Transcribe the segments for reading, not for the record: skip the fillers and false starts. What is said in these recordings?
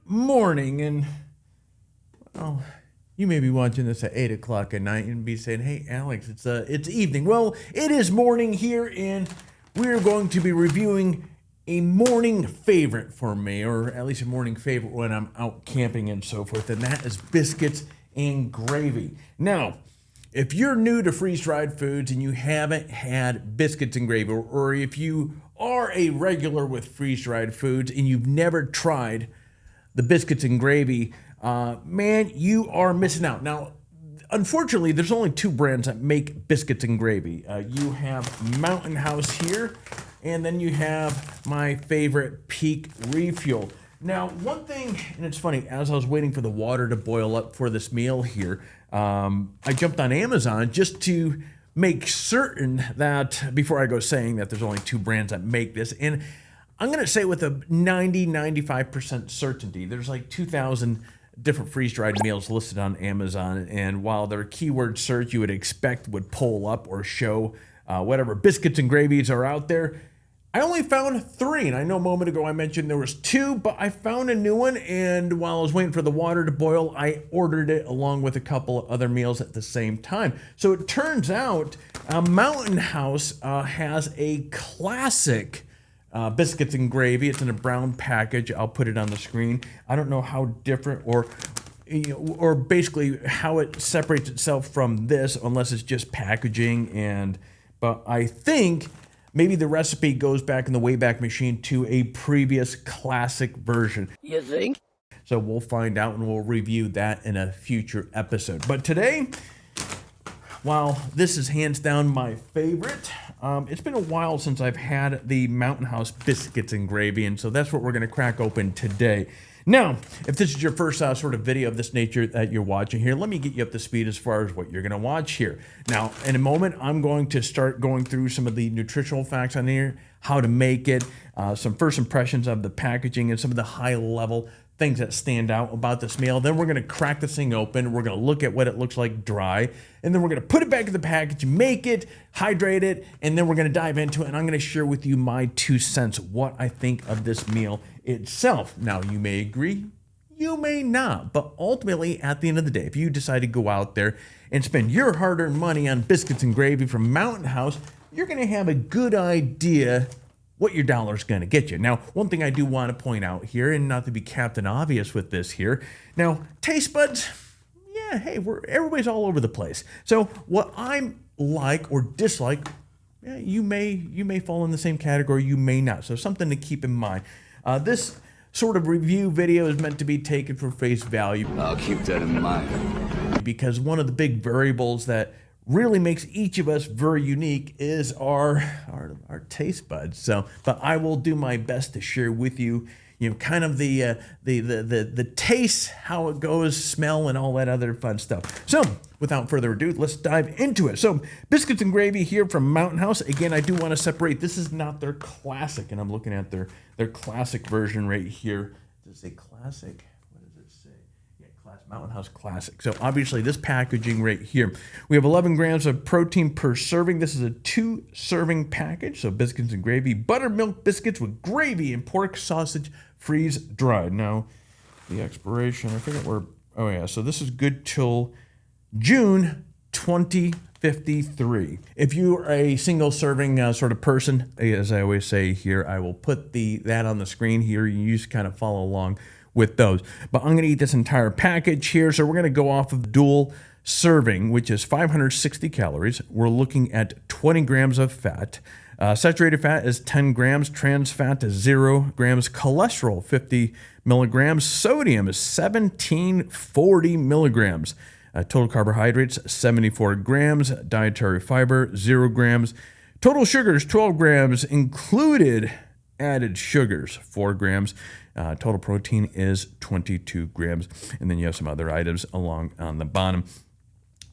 morning, and well, you may be watching this at 8 o'clock at night and be saying, "Hey, Alex, it's evening." Well, it is morning here, and we're going to be reviewing a morning favorite for me, or at least a morning favorite when I'm out camping and so forth, and that is biscuits and gravy. Now, if you're new to freeze-dried foods and you haven't had biscuits and gravy, or if you are a regular with freeze-dried foods and you've never tried the biscuits and gravy, man, you are missing out. Now, unfortunately, there's only two brands that make biscuits and gravy. You have Mountain House here, and then you have my favorite, Peak Refuel. Now, one thing, and it's funny, as I was waiting for the water to boil up for this meal here, I jumped on Amazon just to make certain that, before I go saying that there's only two brands that make this, and I'm going to say with a 95% certainty, there's like 2,000 different freeze-dried meals listed on Amazon, and while their keyword search you would expect would pull up or show whatever biscuits and gravies are out there, I only found three. And I know a moment ago I mentioned there was two, but I found a new one, and while I was waiting for the water to boil, I ordered it along with a couple of other meals at the same time. So it turns out Mountain House has a classic biscuits and gravy. It's in a brown package. I'll put it on the screen. I don't know how different or basically how it separates itself from this, unless it's just packaging. But I think maybe the recipe goes back in the Wayback Machine to a previous classic version. You think? So we'll find out, and we'll review that in a future episode. But today, while this is hands down my favorite, it's been a while since I've had the Mountain House biscuits and gravy, and so that's what we're going to crack open today. Now, if this is your first sort of video of this nature that you're watching here, let me get you up to speed as far as what you're going to watch here. Now, in a moment, I'm going to start going through some of the nutritional facts on here, how to make it, some first impressions of the packaging, and some of the high-level things that stand out about this meal. Then we're going to crack this thing open. We're going to look at what it looks like dry, and then we're going to put it back in the package, make it, hydrate it, and then we're going to dive into it, and I'm going to share with you my 2 cents, what I think of this meal itself. Now, you may agree, you may not, but ultimately, at the end of the day, if you decide to go out there and spend your hard-earned money on biscuits and gravy from Mountain House, you're going to have a good idea what your dollar's going to get you. Now, one thing I do want to point out here, and not to be Captain Obvious with this here, now, taste buds, yeah, hey, everybody's all over the place. So what I like or dislike, yeah, you may fall in the same category, you may not. So something to keep in mind. This sort of review video is meant to be taken for face value. I'll keep that in mind. Because one of the big variables that really makes each of us very unique is our taste buds. So, but I will do my best to share with you, kind of the taste, how it goes, smell, and all that other fun stuff. So, without further ado, let's dive into it. So, biscuits and gravy here from Mountain House. Again, I do want to separate. This is not their classic, and I'm looking at their classic version right here. Does it say classic? Mountain House Classic. So obviously this packaging right here, we have 11 grams of protein per serving. This is a 2-serving package. So biscuits and gravy, buttermilk biscuits with gravy and pork sausage freeze dried. Now the expiration, I forget where, oh yeah, so this is good till June 2053. If you're a single serving sort of person, as I always say here, I will put that on the screen here. You just kind of follow along with those. But I'm going to eat this entire package here. So we're going to go off of dual serving, which is 560 calories. We're looking at 20 grams of fat. Saturated fat is 10 grams. Trans fat is 0 grams. Cholesterol, 50 milligrams. Sodium is 1740 milligrams. Total carbohydrates, 74 grams. Dietary fiber, 0 grams. Total sugars, 12 grams, included added sugars, 4 grams. Total protein is 22 grams. And then you have some other items along on the bottom.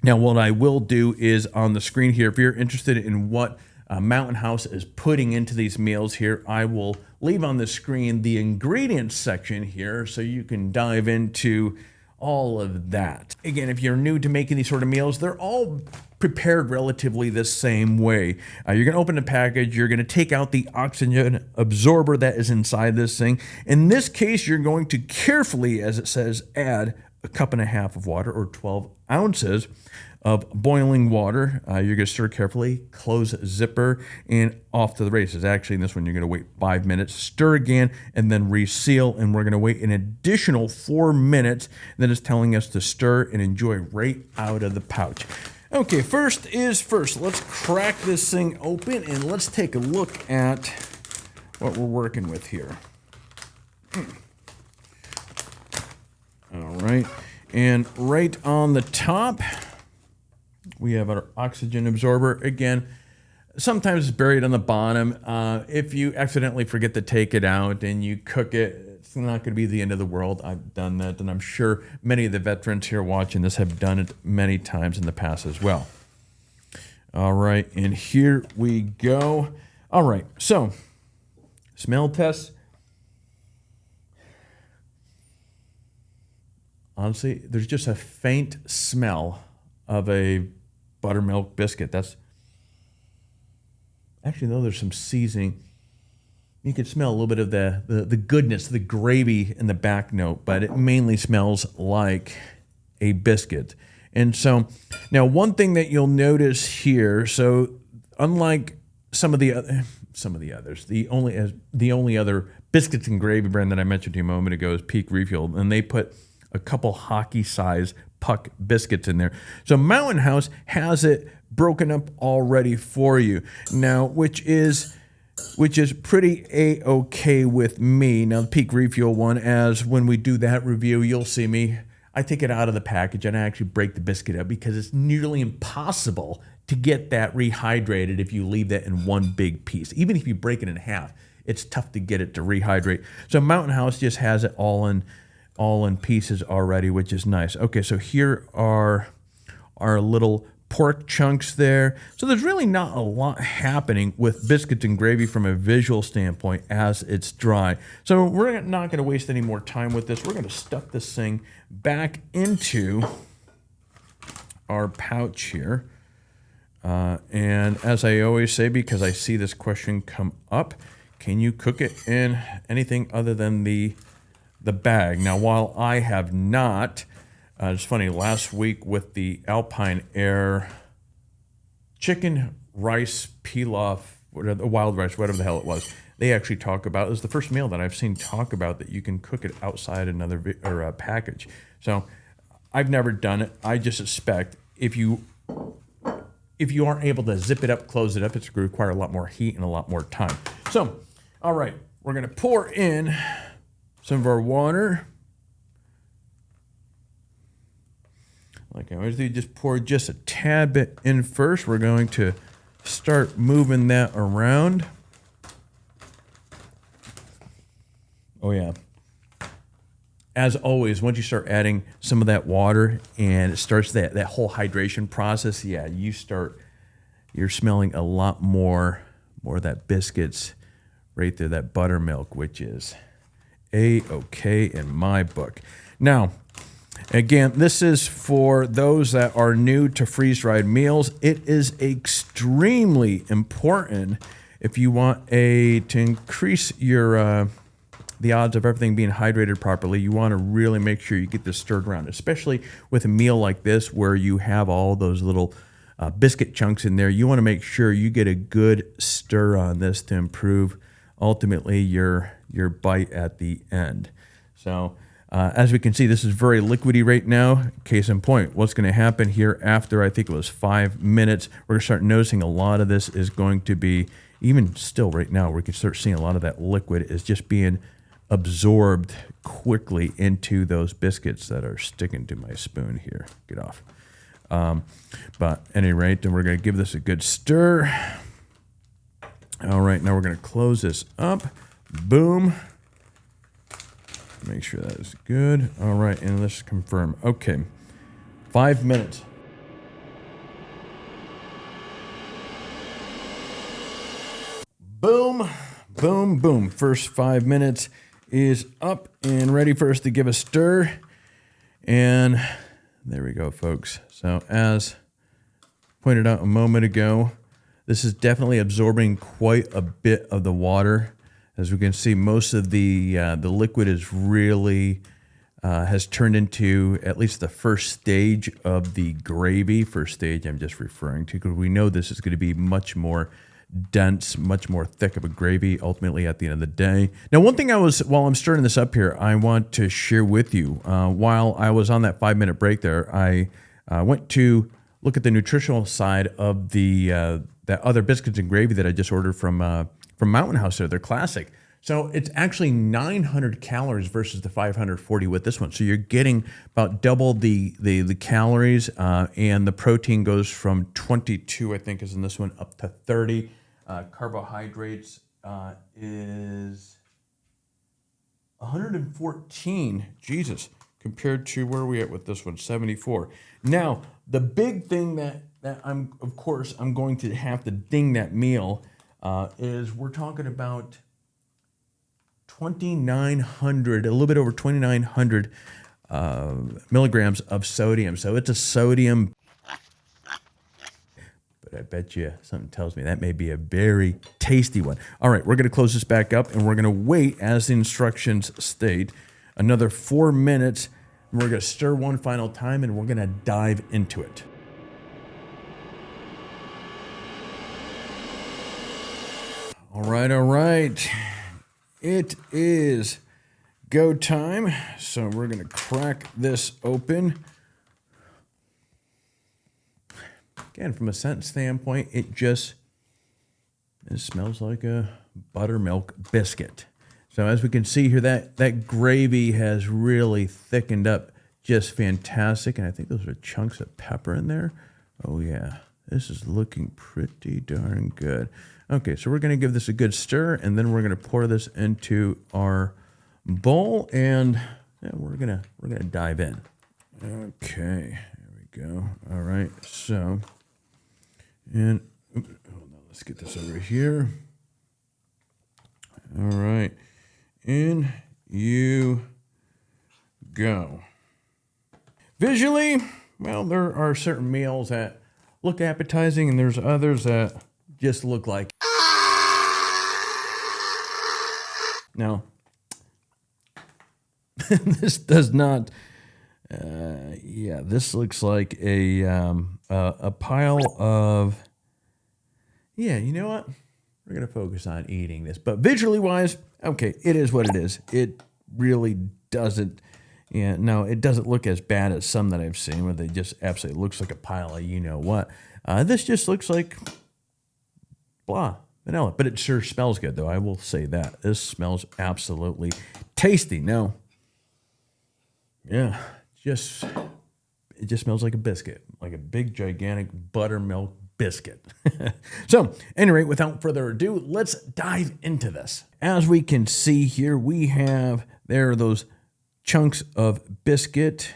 Now, what I will do is on the screen here, if you're interested in what Mountain House is putting into these meals here, I will leave on the screen the ingredients section here so you can dive into all of that. Again, if you're new to making these sort of meals, they're all prepared relatively the same way. You're going to open the package. You're going to take out the oxygen absorber that is inside this thing. In this case, you're going to carefully, as it says, add a cup and a half of water, or 12 ounces of boiling water. You're going to stir carefully, close zipper, and off to the races. Actually, in this one, you're going to wait 5 minutes, stir again, and then reseal. And we're going to wait an additional 4 minutes. Then it's telling us to stir and enjoy right out of the pouch. Okay, first is first. Let's crack this thing open and let's take a look at what we're working with here. All right, and right on the top, we have our oxygen absorber. Again, sometimes it's buried on the bottom. If you accidentally forget to take it out and you cook it, it's not going to be the end of the world. I've done that, and I'm sure many of the veterans here watching this have done it many times in the past as well. All right, and here we go. All right, so smell test. Honestly, there's just a faint smell of a buttermilk biscuit. That's actually, though, there's some seasoning. You can smell a little bit of the goodness, the gravy in the back note, but it mainly smells like a biscuit. And so now one thing that you'll notice here, so unlike some of the others, the only other biscuits and gravy brand that I mentioned to you a moment ago is Peak Refuel, and they put a couple hockey-sized puck biscuits in there. So Mountain House has it broken up already for you now, which is pretty a-okay with me. Now, the Peak Refuel one, as when we do that review, you'll see me, I take it out of the package and I actually break the biscuit up because it's nearly impossible to get that rehydrated if you leave that in one big piece. Even if you break it in half, it's tough to get it to rehydrate. So Mountain House just has it all in pieces already, which is nice. Okay, so here are our little pork chunks there. So there's really not a lot happening with biscuits and gravy from a visual standpoint as it's dry. So we're not going to waste any more time with this. We're going to stuff this thing back into our pouch here. And as I always say, because I see this question come up, can you cook it in anything other than the bag? Now, while I have not, it's funny, last week with the Alpine Air chicken rice pilaf, whatever, wild rice, whatever the hell it was, they actually talk about, it was the first meal that I've seen talk about that you can cook it outside another package. So I've never done it. I just suspect if you aren't able to zip it up, close it up, it's going to require a lot more heat and a lot more time. So, all right, we're going to pour in some of our water. Like I always do, just pour just a tad bit in first. We're going to start moving that around. Oh yeah. As always, once you start adding some of that water and it starts that whole hydration process, yeah, you're smelling a lot more of that biscuits right there, that buttermilk, which is a-okay in my book. Now, again, this is for those that are new to freeze-dried meals. It is extremely important if you want to increase your the odds of everything being hydrated properly. You want to really make sure you get this stirred around, especially with a meal like this where you have all those little biscuit chunks in there. You want to make sure you get a good stir on this to improve ultimately your bite at the end. So as we can see, this is very liquidy right now. Case in point, what's going to happen here after, I think it was 5 minutes, we're going to start noticing a lot of this is going to be, even still right now, we can start seeing a lot of that liquid is just being absorbed quickly into those biscuits that are sticking to my spoon here. Get off. But at any rate, then we're going to give this a good stir. All right, now we're going to close this up. Boom. Make sure that is good. All right, and let's confirm. Okay, 5 minutes. Boom, boom, boom. First 5 minutes is up and ready for us to give a stir. And there we go, folks. So as pointed out a moment ago, this is definitely absorbing quite a bit of the water. As we can see, most of the liquid is really has turned into at least the first stage of the gravy. First stage I'm just referring to, because we know this is going to be much more dense, much more thick of a gravy ultimately at the end of the day. Now, one thing while I'm stirring this up here, I want to share with you, while I was on that 5-minute break there, I went to look at the nutritional side of that other biscuits and gravy that I just ordered from Mountain House there. They're classic. So it's actually 900 calories versus the 540 with this one. So you're getting about double the calories, and the protein goes from 22, I think, is in this one, up to 30. Carbohydrates is 114. Jesus, compared to where are we at with this one, 74. Now, the big thing that I'm going to have to ding that meal is we're talking about 2,900, a little bit over 2,900 milligrams of sodium. So it's a sodium, but I bet you something tells me that may be a very tasty one. All right, we're going to close this back up, and we're going to wait, as the instructions state, another 4 minutes. And we're going to stir one final time, and we're going to dive into it. All right. It is go time. So we're going to crack this open. Again, from a scent standpoint, it smells like a buttermilk biscuit. So as we can see here, that gravy has really thickened up just fantastic. And I think those are chunks of pepper in there. Oh yeah, this is looking pretty darn good. Okay, so we're going to give this a good stir, and then we're going to pour this into our bowl, and we're gonna dive in. Okay, there we go. All right, so, and hold on, let's get this over here. All right, in you go. Visually, well, there are certain meals that look appetizing, and there's others that just look like. Now, this does not. This looks like a pile of. Yeah, you know what? We're gonna focus on eating this, but visually wise, okay, it is what it is. It really doesn't. Yeah, no, it doesn't look as bad as some that I've seen where they just absolutely looks like a pile of you know what. This just looks like blah, vanilla, but it sure smells good though. I will say that this smells absolutely tasty. Now, yeah, it just smells like a biscuit, like a big gigantic buttermilk biscuit. So, at any rate, without further ado, let's dive into this. As we can see here, there are those chunks of biscuit,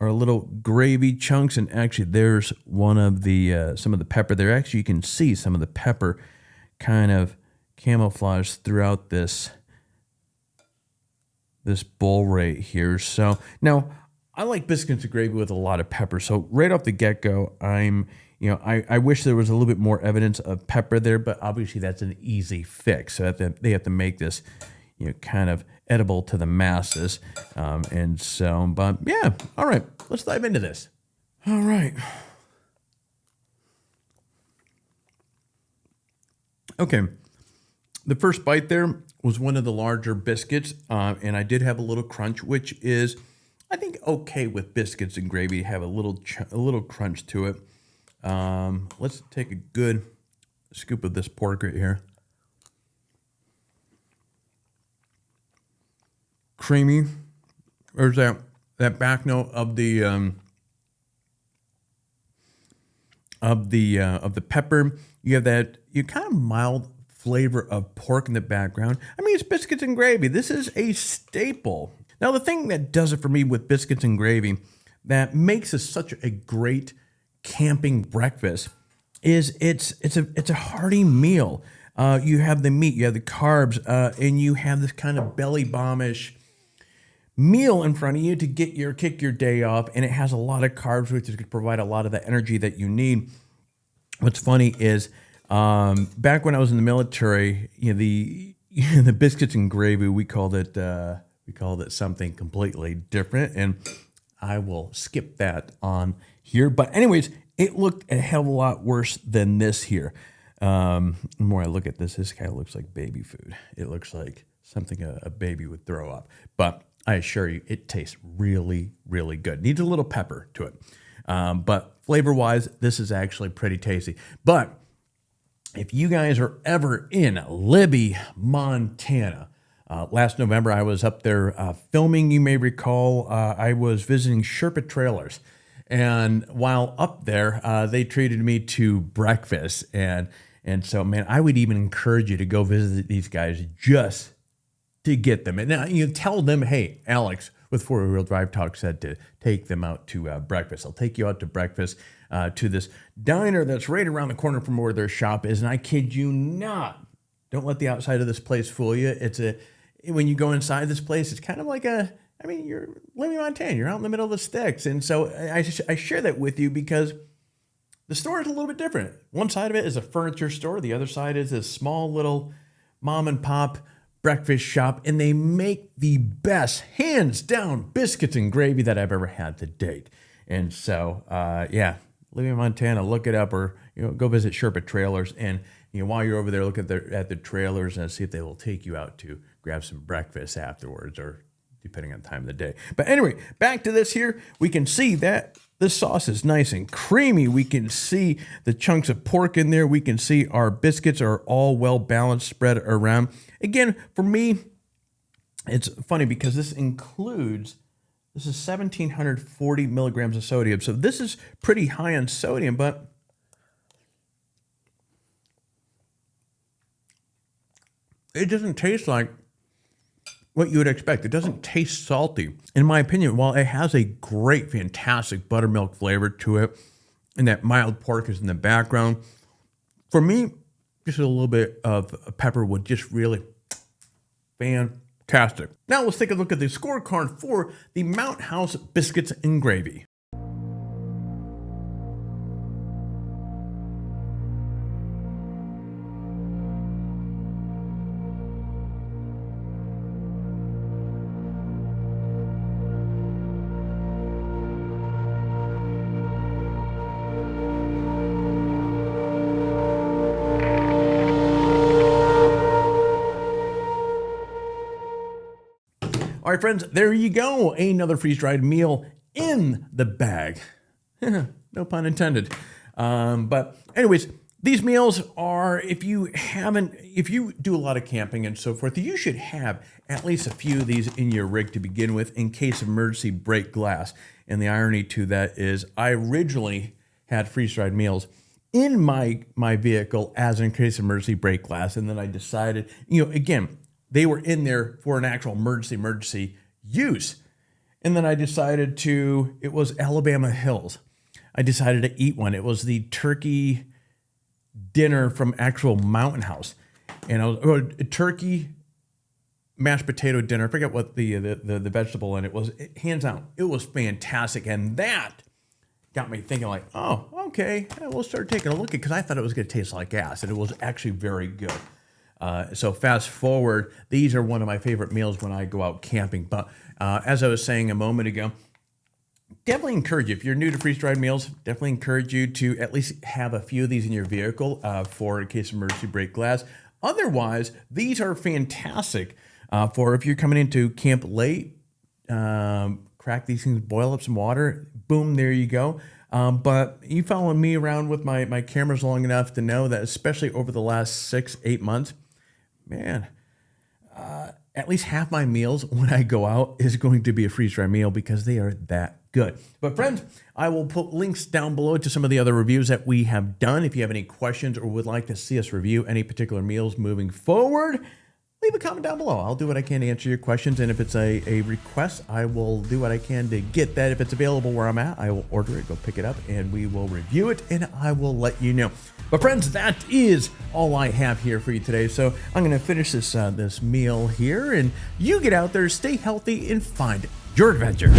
or little gravy chunks, and actually there's one of the some of the pepper there. Actually, you can see some of the pepper kind of camouflaged throughout this bowl right here. So now I like biscuits and gravy with a lot of pepper. So right off the get-go, I wish there was a little bit more evidence of pepper there, but obviously that's an easy fix. So they have to make this, kind of edible to the masses. But yeah, all right, let's dive into this. All right. Okay, the first bite there was one of the larger biscuits, and I did have a little crunch, which is, I think, okay with biscuits and gravy, have a little crunch to it. Let's take a good scoop of this pork right here. Creamy. There's that back note of the pepper. You have that kind of mild flavor of pork in the background. I mean, it's biscuits and gravy. This is a staple. Now, the thing that does it for me with biscuits and gravy that makes this such a great camping breakfast is it's a hearty meal. You have the meat, you have the carbs, and you have this kind of belly bombish meal in front of you to kick your day off, and it has a lot of carbs, which is going to provide a lot of the energy that you need. What's funny is back when I was in the military, the biscuits and gravy, we called it something completely different, and I will skip that on here. But anyways, it looked a hell of a lot worse than this here. The more I look at this kind of looks like baby food. It looks like something a baby would throw up. But I assure you, it tastes really, really good. Needs a little pepper to it. But flavor-wise, this is actually pretty tasty. But if you guys are ever in Libby, Montana, last November I was up there filming. You may recall I was visiting Sherpa Trailers. And while up there, they treated me to breakfast. And so, man, I would even encourage you to go visit these guys just to get them. And now you tell them, hey, Alex with Four Wheel Drive Talk said to take them out to breakfast. I'll take you out to breakfast to this diner that's right around the corner from where their shop is. And I kid you not, don't let the outside of this place fool you. When you go inside this place, it's kind of like you're living in Montana. You're out in the middle of the sticks. And so I share that with you because the store is a little bit different. One side of it is a furniture store. The other side is a small little mom and pop breakfast shop. And they make the best, hands down, biscuits and gravy that I've ever had to date. And so, living in Montana, look it up, or go visit Sherpa Trailers. And while you're over there, look at the trailers and see if they will take you out to grab some breakfast afterwards, or depending on the time of the day. But anyway, back to this here. We can see that the sauce is nice and creamy. We can see the chunks of pork in there. We can see our biscuits are all well balanced, spread around. Again, for me, it's funny because this is 1,740 milligrams of sodium. So this is pretty high on sodium, but it doesn't taste like what you would expect. It doesn't taste salty. In my opinion, while it has a great, fantastic buttermilk flavor to it, and that mild pork is in the background, for me, just a little bit of pepper would just really fantastic. Now let's take a look at the scorecard for the Mount House Biscuits and Gravy. All right, friends, there you go. Another freeze-dried meal in the bag. No pun intended. But anyways, these meals are, if you do a lot of camping and so forth, you should have at least a few of these in your rig to begin with in case of emergency break glass. And the irony to that is I originally had freeze-dried meals in my vehicle as in case of emergency break glass. And then I decided, again, they were in there for an actual emergency use. And then I decided it was Alabama Hills. I decided to eat one. It was the turkey dinner from actual Mountain House. And a turkey mashed potato dinner. I forget what the vegetable in it was. Hands down, it was fantastic. And that got me thinking like, oh, okay, we'll start taking a look at it, because I thought it was going to taste like gas. And it was actually very good. So fast forward, these are one of my favorite meals when I go out camping. But as I was saying a moment ago, definitely encourage you, if you're new to freeze-dried meals, definitely encourage you to at least have a few of these in your vehicle for in case of emergency break glass. Otherwise, these are fantastic for if you're coming into camp late, crack these things, boil up some water, boom, there you go. But you following me around with my cameras long enough to know that, especially over the last 6-8 months, man, at least half my meals when I go out is going to be a freeze-dried meal because they are that good. But friends, I will put links down below to some of the other reviews that we have done. If you have any questions or would like to see us review any particular meals moving forward, leave a comment down below. I'll do what I can to answer your questions. And if it's a request, I will do what I can to get that. If it's available where I'm at, I will order it, go pick it up, and we will review it, and I will let you know. But friends, that is all I have here for you today. So I'm going to finish this meal here, and you get out there, stay healthy, and find your adventure.